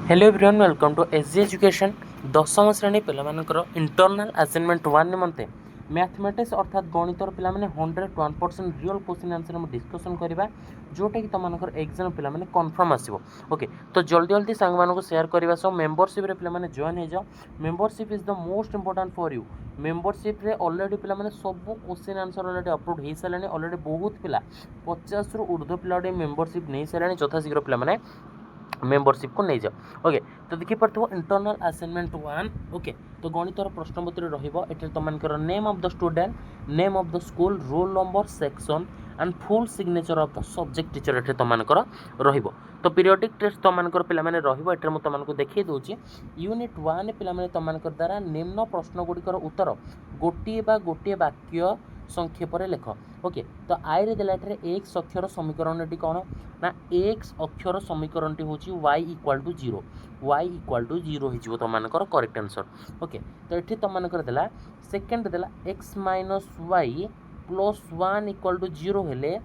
Hello everyone welcome to SG Education दशम श्रेणी पिलामानकर इंटरनल असाइनमेंट 1 निमंते मैथमेटिक्स अर्थात गणितर पिला माने 101% रियल क्वेश्चन आंसर हम डिस्कशन करबा जोटा कि तमानकर एग्जाम पिला माने कंफर्म आसीबो। ओके तो जल्दी जल्दी सांग मानको शेयर करबा सो मेंबरशिप रे पिला माने जॉइन हे जाओ। Membership is the most important for you. Membership रे ऑलरेडी पिला माने सब क्वेश्चन आंसर ऑलरेडी अपलोड हे सालाने ऑलरेडी बहुत पिला 50 रु ऊर्ध्व पिला मेंबरशिप नै सालाने यथा शीघ्र पिला माने मेंबरशिप को नहीं जाओ। ओके तो देखि पारथो इंटरनल असाइनमेंट 1। ओके तो गणितर प्रश्न पत्र रहिबो एटे तमानकर name of the student, name of the school, roll number, section and full signature of the subject teacher एटे तमानकर रहिबो। तो पीरियोडिक टेस्ट तमानकर पिला माने रहिबो एटे म तमानको देखि दोची। यूनिट 1 पिला माने तमानकर द्वारा निम्न प्रश्न गुडिकर उत्तर गोटिए वाक्य संक्षेप लेख। ओके तो आई रे देला एक्स अक्षर समीकरण टी कौन ना एक्स अक्षर समीकरण टी होची y equal to 0 y equal to 0 हिजो तमानकर करेक्ट आंसर। ओके तो एठी तमानकर देला सेकंड देला x minus y plus 1 equal to 0 हेले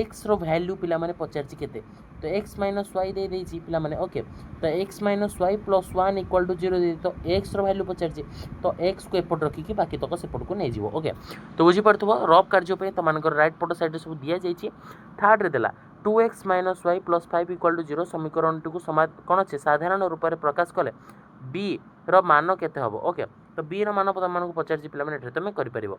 x रो वैल्यू पिला माने पचारची केते तो x माइनस y दे देची पिला माने। ओके तो x minus y plus 1 equal to 0 दे तो x रो वैल्यू पचारची तो x को एपट रखी कि बाकी तक सेपट को नहीं जीवो। ओके तो बुझी पड़थबो रफ कार्य पे तमानकर राइट पट साइड सब दिया जाइछि। थर्ड रे देला 2x minus y plus 5 equal to 0 समीकरण टी को कोन अछि साधारण रूप रे प्रकाश कले b रो मान केते हबो। ओके तो b रो मान तमानक पचारछि पिला माने एठे तमे करि परिबो।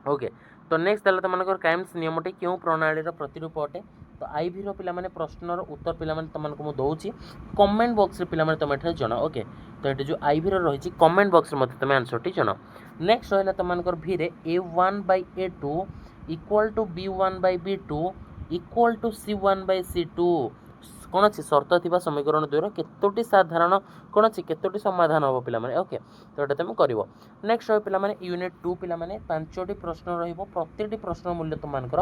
ओके तो नेक्स्ट देला तमानकर काइम्स नियमटी क्यों प्रणाली रो प्रतिरूप अटे तो आईवी रो पिला माने प्रश्नर उत्तर पिला माने तमानक मु दोउछि कमेंट बॉक्स रे पिला माने तमे एठे जणा। ओके तो एठे जो आईवी रो रहिछि कमेंट बॉक्स रे मते तमे आंसर टी जणा। नेक्स्ट रहला तमानकर v रे a1 by a2 equal to b1 by b2 equal to c1 by c2 कौन अच्छी शर्त थी समीकरण द्वयर केतोटी साधारण कौन अच्छी केतोटी समाधान हम पिला माने। ओके तो ये तुम कर नेक्स्ट रही पिला माने यूनिट 2 पिला माने 5टी प्रश्न रहिबो प्रत्येकटी प्रश्न मूल्य तुमनकर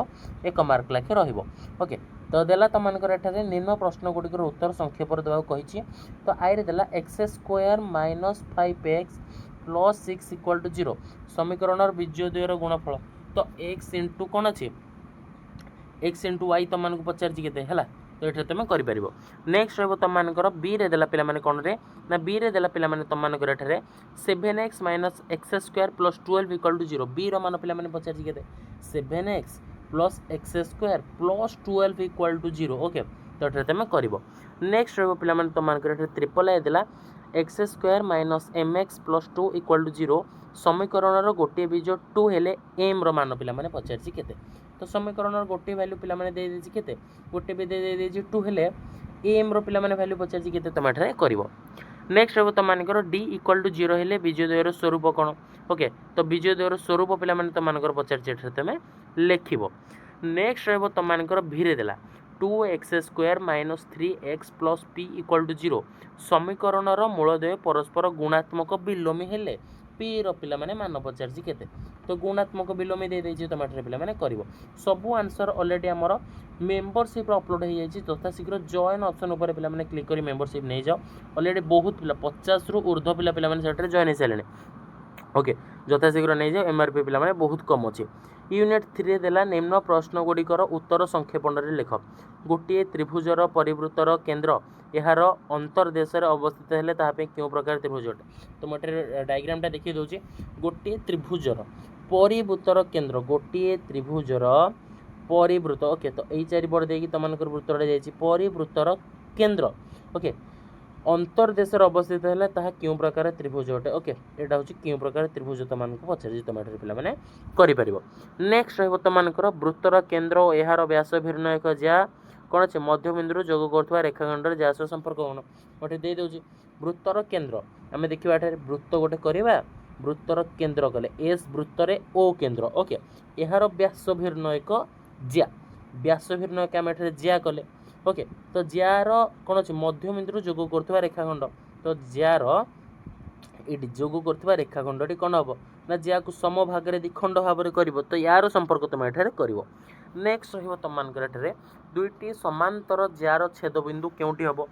1 मार्क लाखे रहिबो। ओके तो देला तुमनकर एठारे निम्न प्रश्न गुडिकर उत्तर संक्षेप देबा कहिछि तो आई रे देला x square minus 5x plus 6 equal to 0 समीकरण बीजोय द्वयर गुणफल तो x इंटू कौन अच्छी x इंटू y तुमको पचार केते हैला तो ये तुम कर। नेक्स्ट रही तुमको बी रे देला पिला माने कौन रे ना बी रे देला पिला माने तुमको एठारे 7x minus x square plus 12 equal to 0 बी रो मान पिला माने पचार केते 7x plus x square plus 12 equal to 0। Okay तो ये तुम कर। नेक्स्ट रही पिला माने तुमको एठारे ट्रिपल आई देला x square minus m x plus 2 equal to 0 समीकरण गोटे बीज 2 हेले एम रो मान पिला माने पचार केते तो समीकरण गोटे वैल्यू पिला माने दे देछि केते गोटे भी दे देछि 2 हेले एम रो पिला माने वैल्यू पचार केते तुम एठारे करिवो। नेक्स्ट रहो तुमनकर डी इक्वल टू 0 हेले बीजोय द्वयर स्वरूप कोन। ओके तो बीजोय द्वयर स्वरूप पिला माने तुमनकर पचार एठारे तुम लेखिबो। नेक्स्ट रहो तुमनकर भिरे देला 2x square minus 3x plus p equal to 0 समीकरण मूलद्वय परस्पर गुणात्मक विलोमी हेले p रो पिला माने मान पचार केते तो गुणात्मक विलोमी दे देछि तुम एठारे पिला माने करिवो। सब आंसर ऑलरेडी हमर मेंबरशिप अपलोड हो जाइए तथा शीघ्र जॉइन ऑप्शन ऊपर पिला माने क्लिक करी मेंबरशिप नहीं जाओ ऑलरेडी बहुत पिला 50 रु ऊर्ध्व पिला माने सेठरे जॉइन हो सारे। ओके यथा शीघ्र नहीं जाओ एमआरपी पिला माने बहुत कम अच्छे। यूनिट 3 देला निम्न प्रश्न गुड़िकर उत्तर संक्षेपण लेख गोटे त्रिभुजर परिवृत्तर केन्द्र यार अंतर्देश अवस्थित हेले ताहा क्यों प्रकार त्रिभुज तो मोटे डायग्रामटा देखिए दूसरी गोटे त्रिभुजर परिवृत्तर केन्द्र गोटे त्रिभुजर परिवृत्त। ओके तो यही चारिपट देखिए तुमको वृत्तटा जाइए परिवृत्तर केन्द्र। ओके अंतर्देश अवस्थित है ताहा क्यों प्रकार त्रिभुज अटे। ओके यहाँ हूँ क्यों प्रकार त्रिभुज तुमको पचार तुम पिला माने कर। नेक्स्ट रही तुमको वृत्तर केन्द्र और यार व्यास भिन्न एक जहाँ कौन अच्छे मध्यबिंदु जोग कर रेखाखंड जहाँ संपर्क कौन गोटे दे दूसरी वृत्तर केन्द्र आम देखा वृत्त गोटे करवा वृत्तर केन्द्र कले एस वृत्तर ओ केन्द्र। ओके यार व्यास भिन्न एक ज्या व्यास भिन्न एक आम ज्या कले। ओके तो जार कौन अच्छे मध्यबिंदु जोग कर रेखाखंड तो जार ये जोग कर रेखाखंडी कौन हम ना जहाँ को समभाग द्विखंड भाव में कर तो यार संपर्क तुम एठारे कर। नेक्स्ट रही दुईटी समांतर जार छेदबिंदु क्योंटी हम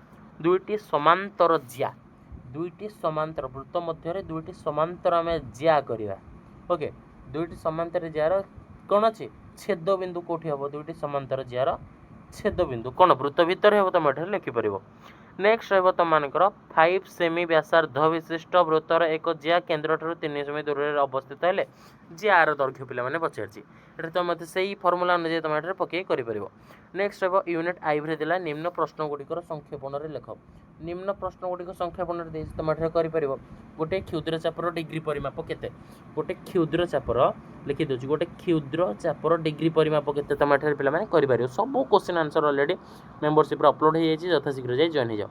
दुईटी समांतर ज्या दुईटी समांतर वृत्त मध्य दुईटी समांतर आम ज्या करवा। ओके दुईटी समांतर जार कौन अच्छे छेदबिंदु कौटी हम दुईटी समांतर जार छेदबिंदु कौन वृत्त भितर हे तुम एठारे लिखिपर। नेक्स्ट रहिबो तुममानकर 5 सेमी व्यासार्ध विशिष्ट वृत्तर एक ज्या केन्द्र ठारू 3 सेमी दूर रे अवस्थित हेले ज्यार दैर्घ्य पिला माने पचारछि एटा तो मते सेही फार्मूला अनुसार तुम एटा पके करि परिबो। नेक्स्ट रहिबो यूनिट आई रे देला निम्न प्रश्न गुडिकर संक्षेपण रे लेख निम्न प्रश्न गुडिक संक्षेपण रे देछि तुम एटा करि परिबो। गोटे क्षुद्र चापर डिग्री परिमाप केते गोटे क्षुद्र चापर लिखि दोछि गोटे क्षुद्र चापर डिग्री परिमाप केते तुम एटा पिला माने करि परिबो। सब क्वेश्चन आंसर ऑलरेडी मेंबरशिप रे अपलोड हो जाइछि यथा शीघ्र जाई जॉइन हो जाओ।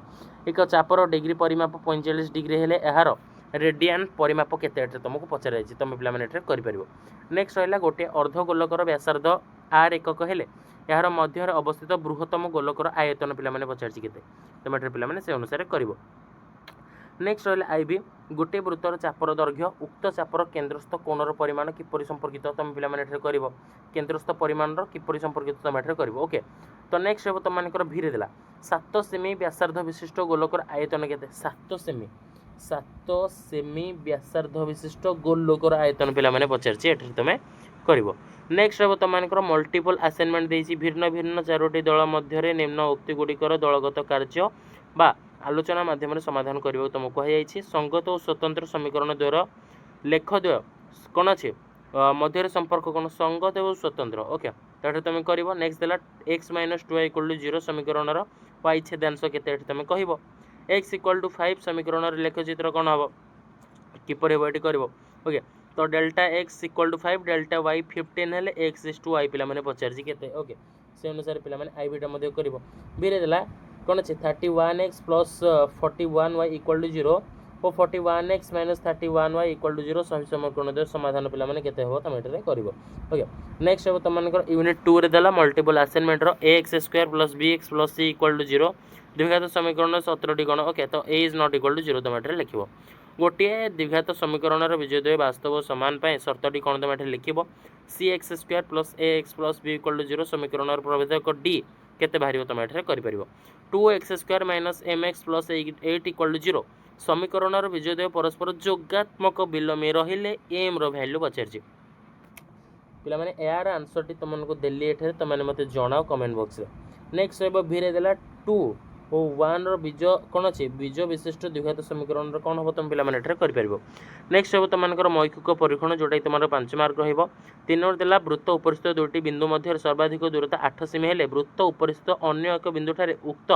एक चापर डिग्री परिमाप 45 डिग्री हेले एहार रेडियन परिमाप केते एटा तुमको पचार जाइछि तुम पिला माने एटा करि परिबो। नेक्स्ट रहला गोटे अर्ध गोलकर व्यासार्ध आर एकक हेले यार मध्य अवस्थित बृहत्तम गोलकर आयतन पिला माने पचारछि केते तुम एटा पिला माने से अनुसार करिवो। नेक्स्ट रहला आईबी गोटे वृत्तर चापर दैर्घ्य उक्त चापर केन्द्रस्थ कोणर परिमाण किपरि संपर्कित तुम पिला माने एटा करिवो केन्द्रस्थ परिमाण रो किपरि संपर्कित तुम एटा करिवो। ओके तो नेक्स्ट हेबो तुम मानकर भीरे देला 7 सेमी व्यासार्ध विशिष्ट गोलकर आयतन केते 7 सेमी व्यासार्ध विशिष्ट गोलकर आयतन पिला माने पचारछि एटा तुम करिवो। नेक्स्ट हेबो तुम मानकर मल्टीपल असाइनमेंट देछि भिन्न भिन्न चारोटी दल मध्य निम्न उक्ति गुडिकर दलगत कार्य बा आलोचना माध्यम समाधान करने तुमको कहुई संगत और स्वतंत्र समीकरण द्वारा लेख द्वय कौन अच्छे मध्य संपर्क कौन संगत और स्वतंत्र। ओके तो तुम कर नेक्स्ट देला x - 2y = 0 समीकरण y छेदांश केते तुम कह x = 5 समीकरण लेखचित्र कौन हम किपर हे ये कर। ओके तो डेल्टा x = 5 डेल्टा y 15 हेले x is to y पिला माने पचार केते। ओके से अनुसार पिला माने आई बीटा मध्य कर बीरे देला कौन अच्छे 31x + 41y = 0 और 41x - 31y = 0 सही समीकरण समाधान पिला माने केते हो तुम एटारे करिवो। ओके नेक्स्ट हो तुम मानकर यूनिट 2 रे देला मल्टीपल असाइनमेंट रो ax² + bx + c = 0 द्विघात समीकरण 17 गण। ओके तो a is not equal to 0 तुम एटारे लिखिबो। गोटे द्विघात समीकरण रो विजोदय वास्तव समान पाए शर्तटी कौन तुम एटारे लिखिबो cx² + ax + b = 0 समीकरण रो प्रभेदक d केते बाहरिबो तुम एटारे करि परिबो 2x² - mx + 8 = 0 समीकरण विजोदय परस्पर जोगात्मक विलोमी रहिले m रो वैल्यू पचारछि पिला माने यार आंसर टी तुमको देली एठे तुम मते जणाओ कमेंट बॉक्स रे। नेक्स्ट होबो भीरे देला 2 और 1 रो बीज कोन अछि बीज विशिष्ट द्विघात समीकरण रो कोन होबो तुम पिला माने एठे करि परिबो। नेक्स्ट होबो तुमनकर मौखिक परीक्षण जोटा तुमरो 5 मार्क रहइबो। 3 नंबर देला वृत्त उपरिस्थ दुईटी बिंदु मध्य सर्वाधिक दूरता 8 सेमी हेले वृत्त उपरिस्थ अन्य एक बिंदु ठारे उक्त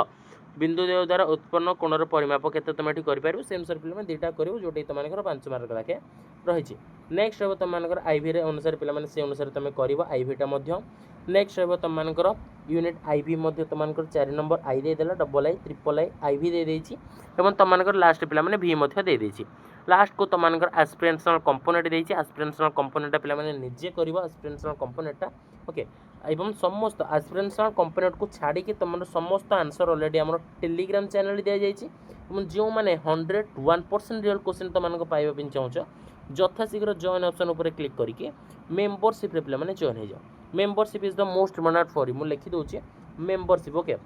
बिंदु देव द्वारा उत्पन्न कोणर परिमाप केते तुम एठी करि पारिबो सेम सर पिला दुईटा करिवो जोटा तुमनकर 5 मार्क लाखे रहिछि। नेक्स्ट होबो तुमनकर आईवी रे अनुसार पिला माने से अनुसार तुम करिवो आईवी टा मध्य। नेक्स्ट होबो तुमनकर यूनिट आईवी मध्य तुमनकर 4 नंबर आई दे देला double I triple I IV दे देछि एवं तुमनकर लास्ट पिला माने भी मध्य दे देछि। लास्ट को तुमनकर एस्पिरेशनल कंपोनेंट देछि एस्पिरेशनल कंपोनेंट पिला माने निजे करिवो एस्पिरेशनल कंपोनेंट टा। ओके एवं समस्त एस्पिरेशनल कंपोनेंट को छाड़ी के तुम समस्त आंसर ऑलरेडी हमर टेलीग्राम चैनल दिया जाइछि एवं जो माने 101% रियल क्वेश्चन तुमनको पाइबा पिन चाहूछ यथा शीघ्र जॉइन ऑप्शन ऊपर क्लिक करके मेंबरशिप रे पिला माने जॉइन हो जाओ। Membership is the most important for you मु लिखि दोछि मेंबरशिप। ओके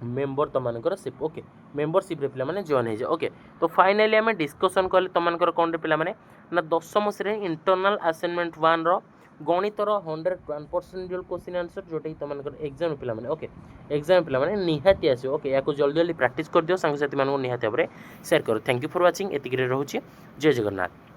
मेंबर तुमनकर शिप ओके मेंबरशिप रे पिला माने जॉइन हो जाओ। ओके तो फाइनली हमें डिस्कशन कले तुमनकर कोन रे पिला माने ना 10th श्रेणी इंटरनल असाइनमेंट 1 रो गणितर 101% रियल क्वेश्चन आंसर जोटा तुमनकर एग्जाम पिला माने। ओके एग्जाम पिला माने निहाती आसी ओके या को जल्दी जल्दी प्रैक्टिस कर दियो संग साथी मानको निहाती भाबरे शेयर करो। थैंक यू फॉर वाचिंग एतिक रे रहउची जय जगन्नाथ।